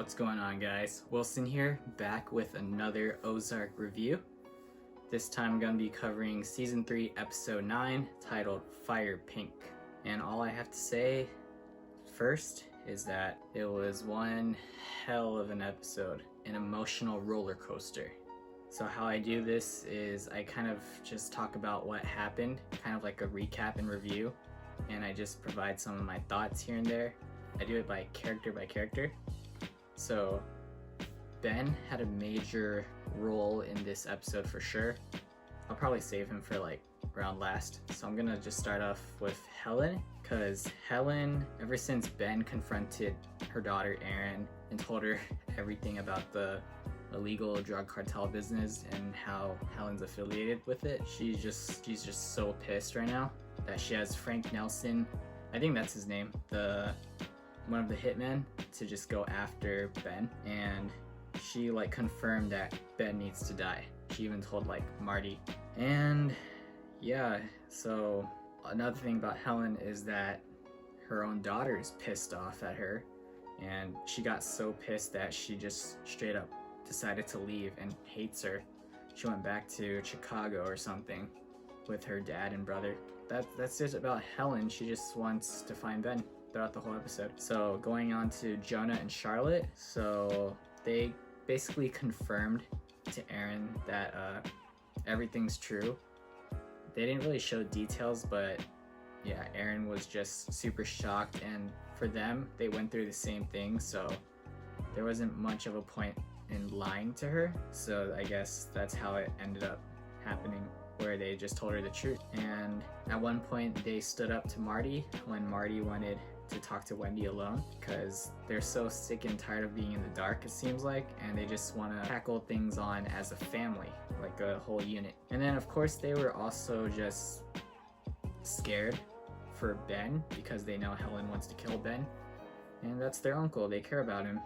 What's going on, guys? Wilson here, back with another OZARK review. This time I'm going to be covering Season 3, Episode 9, titled Fire Pink. And all I have to say first is that it was one hell of an episode, an emotional roller coaster. So how I do this is I kind of just talk about what happened, kind of like a recap and review, and I just provide some of my thoughts here and there. I do it by character. So Ben had a major role in this episode for sure. I'll probably save him for like around last. So I'm gonna just start off with Helen, because Helen, ever since Ben confronted her daughter Erin and told her everything about the illegal drug cartel business and how Helen's affiliated with it, she's just so pissed right now that she has Frank Nelson, I think that's his name, one of the hitmen, to just go after Ben, and she like confirmed that Ben needs to die. She even told like Marty. And yeah, so another thing about Helen is that her own daughter is pissed off at her, and she got so pissed that she just straight up decided to leave and hates her. She went back to Chicago or something with her dad and brother. That's just about Helen. She just wants to find Ben throughout the whole episode. So going on to Jonah and Charlotte, so they basically confirmed to Erin that everything's true. They didn't really show details, but yeah, Erin was just super shocked, and for them, they went through the same thing, so there wasn't much of a point in lying to her. So I guess that's how it ended up happening, where they just told her the truth. And at one point they stood up to Marty when Marty wanted to talk to Wendy alone, because they're so sick and tired of being in the dark, it seems like, and they just want to tackle things on as a family, like a whole unit. And then of course they were also just scared for Ben, because they know Helen wants to kill Ben, and that's their uncle, they care about him.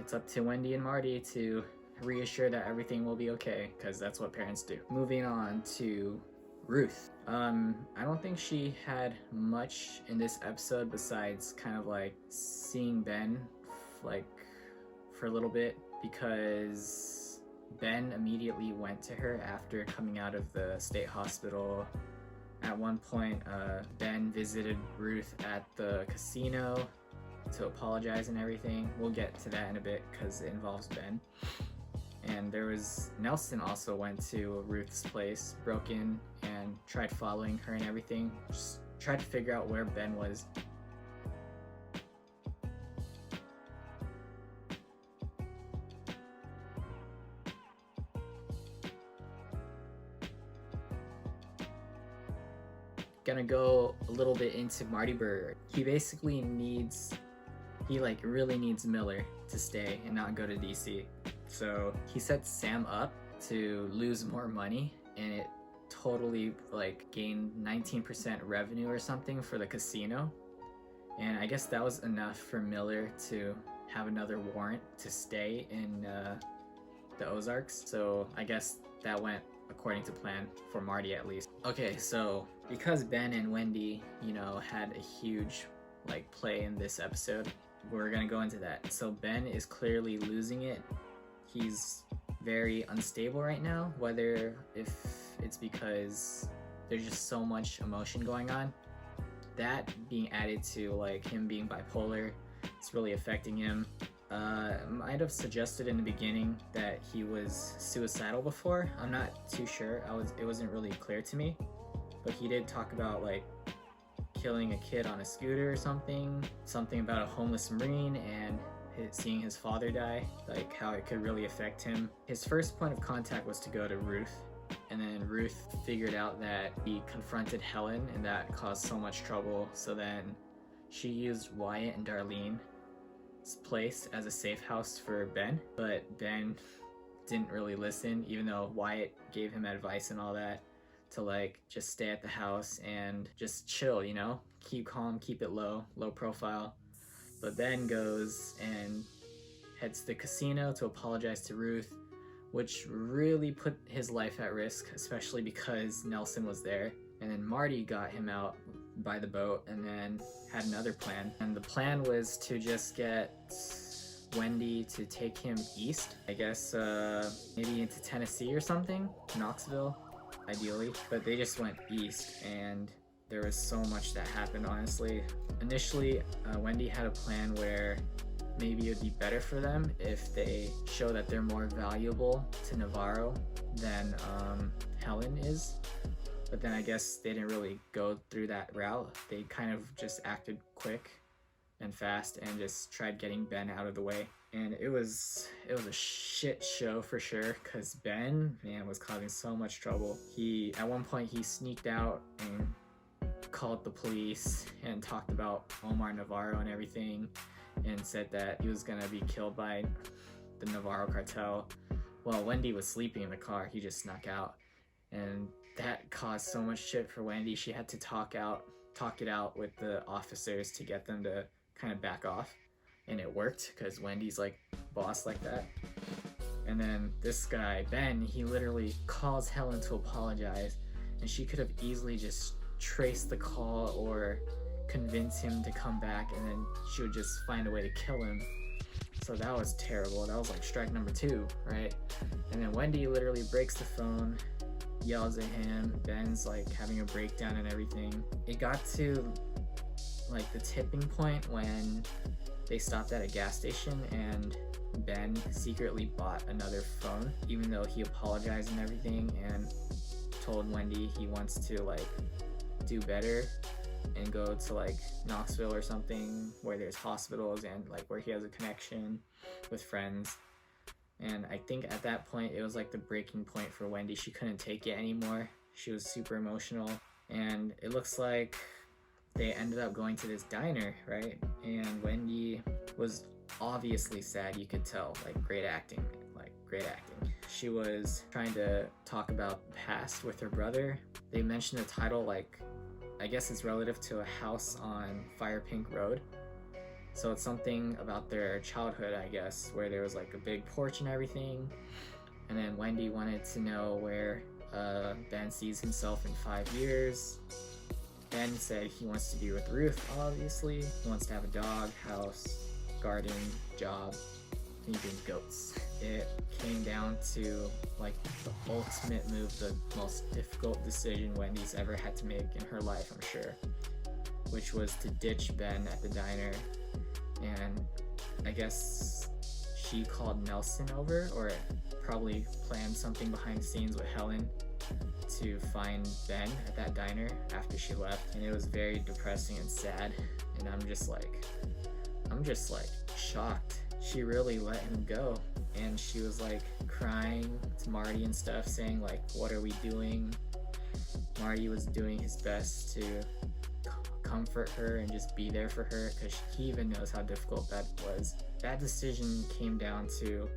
It's up to Wendy and Marty to reassure that everything will be okay, because that's what parents do. Moving on to Ruth. I don't think she had much in this episode besides kind of like seeing Ben like for a little bit, because Ben immediately went to her after coming out of the state hospital. At one point, Ben visited Ruth at the casino to apologize and everything. We'll get to that in a bit because it involves Ben. And Nelson also went to Ruth's place, broke in and tried following her and everything. Just tried to figure out where Ben was. Gonna go a little bit into Marty Burger. He basically really needs Miller to stay and not go to DC. So he set Sam up to lose more money, and it totally like gained 19% revenue or something for the casino. And I guess that was enough for Miller to have another warrant to stay in the Ozarks. So I guess that went according to plan for Marty, at least. Okay, so because Ben and Wendy, had a huge like play in this episode, we're gonna go into that. So Ben is clearly losing it. He's very unstable right now, whether if it's because there's just so much emotion going on. That being added to like him being bipolar, it's really affecting him. Might have suggested in the beginning that he was suicidal before. I'm not too sure. It wasn't really clear to me, but he did talk about like killing a kid on a scooter or something about a homeless Marine, and seeing his father die, like how it could really affect him. His first point of contact was to go to Ruth, and then Ruth figured out that he confronted Helen and that caused so much trouble, so then she used Wyatt and Darlene's place as a safe house for Ben, but Ben didn't really listen, even though Wyatt gave him advice and all that to like just stay at the house and just chill, keep calm, keep it low profile. But Ben goes and heads to the casino to apologize to Ruth, which really put his life at risk, especially because Nelson was there. And then Marty got him out by the boat and then had another plan. And the plan was to just get Wendy to take him east. I guess maybe into Tennessee or something, Knoxville, ideally. But they just went east, and there was so much that happened, honestly. Initially, Wendy had a plan where maybe it would be better for them if they show that they're more valuable to Navarro than Helen is. But then I guess they didn't really go through that route. They kind of just acted quick and fast and just tried getting Ben out of the way. And it was a shit show for sure, because Ben, man, was causing so much trouble. At one point he sneaked out and called the police and talked about Omar Navarro and everything, and said that he was gonna be killed by the Navarro cartel. Well, Wendy was sleeping in the car. He just snuck out, and that caused so much shit for Wendy. She had to talk it out with the officers to get them to kind of back off, and it worked because Wendy's like boss like that. And then this guy Ben, he literally calls Helen to apologize, and she could have easily just traced the call or convince him to come back, and then she would just find a way to kill him. So that was terrible. That was like strike number 2, right? And then Wendy literally breaks the phone, yells at him. Ben's like having a breakdown and everything. It got to like the tipping point when they stopped at a gas station, and Ben secretly bought another phone, even though he apologized and everything and told Wendy he wants to like do better and go to like Knoxville or something where there's hospitals and like where he has a connection with friends. And I think at that point it was like the breaking point for Wendy. She couldn't take it anymore. She was super emotional, and it looks like they ended up going to this diner, right? And Wendy was obviously sad. You could tell, like great acting. She was trying to talk about the past with her brother. They mentioned the title, like I guess it's relative to a house on Fire Pink Road. So it's something about their childhood, I guess, where there was like a big porch and everything. And then Wendy wanted to know where Ben sees himself in 5 years. Ben said he wants to be with Ruth, obviously. He wants to have a dog, house, garden, job, and even goats. It came down to like the ultimate move, the most difficult decision Wendy's ever had to make in her life, I'm sure, which was to ditch Ben at the diner. And I guess she called Nelson over, or probably planned something behind the scenes with Helen to find Ben at that diner after she left. And it was very depressing and sad, and I'm just like shocked. She really let him go, and she was like crying to Marty and stuff, saying like, what are we doing? Marty was doing his best to comfort her and just be there for her, because he even knows how difficult that was. That decision came down to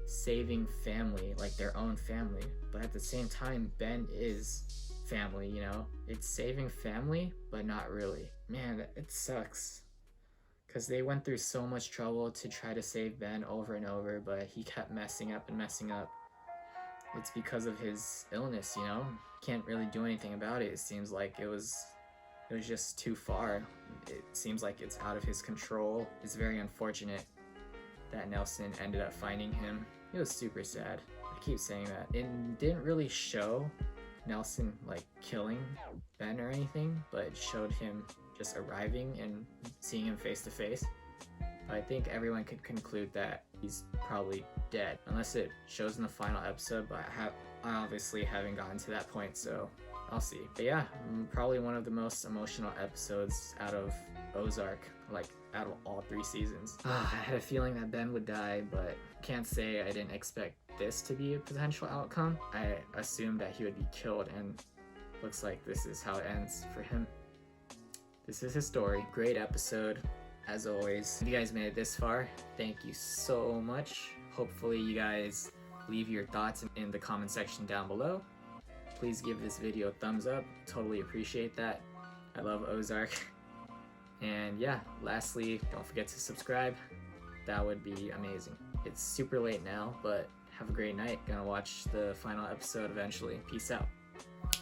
saving family, like their own family, but at the same time Ben is family, you know? It's saving family, but not really. Man, it sucks, because they went through so much trouble to try to save Ben over and over, but he kept messing up and messing up. It's because of his illness, you know? Can't really do anything about it. It seems like it was just too far. It seems like it's out of his control. It's very unfortunate that Nelson ended up finding him. It was super sad. I keep saying that. It didn't really show Nelson like killing Ben or anything, but it showed him just arriving and seeing him face to face. I think everyone could conclude that he's probably dead, unless it shows in the final episode, but I obviously haven't gotten to that point, so I'll see. But yeah, probably one of the most emotional episodes out of Ozark, like out of all 3 seasons. I had a feeling that Ben would die, but can't say I didn't expect this to be a potential outcome. I assumed that he would be killed, and looks like this is how it ends for him. This is his story. Great episode, as always. If you guys made it this far, thank you so much. Hopefully you guys leave your thoughts in the comment section down below. Please give this video a thumbs up. Totally appreciate that. I love Ozark. And yeah, lastly, don't forget to subscribe. That would be amazing. It's super late now, but have a great night. Gonna watch the final episode eventually. Peace out.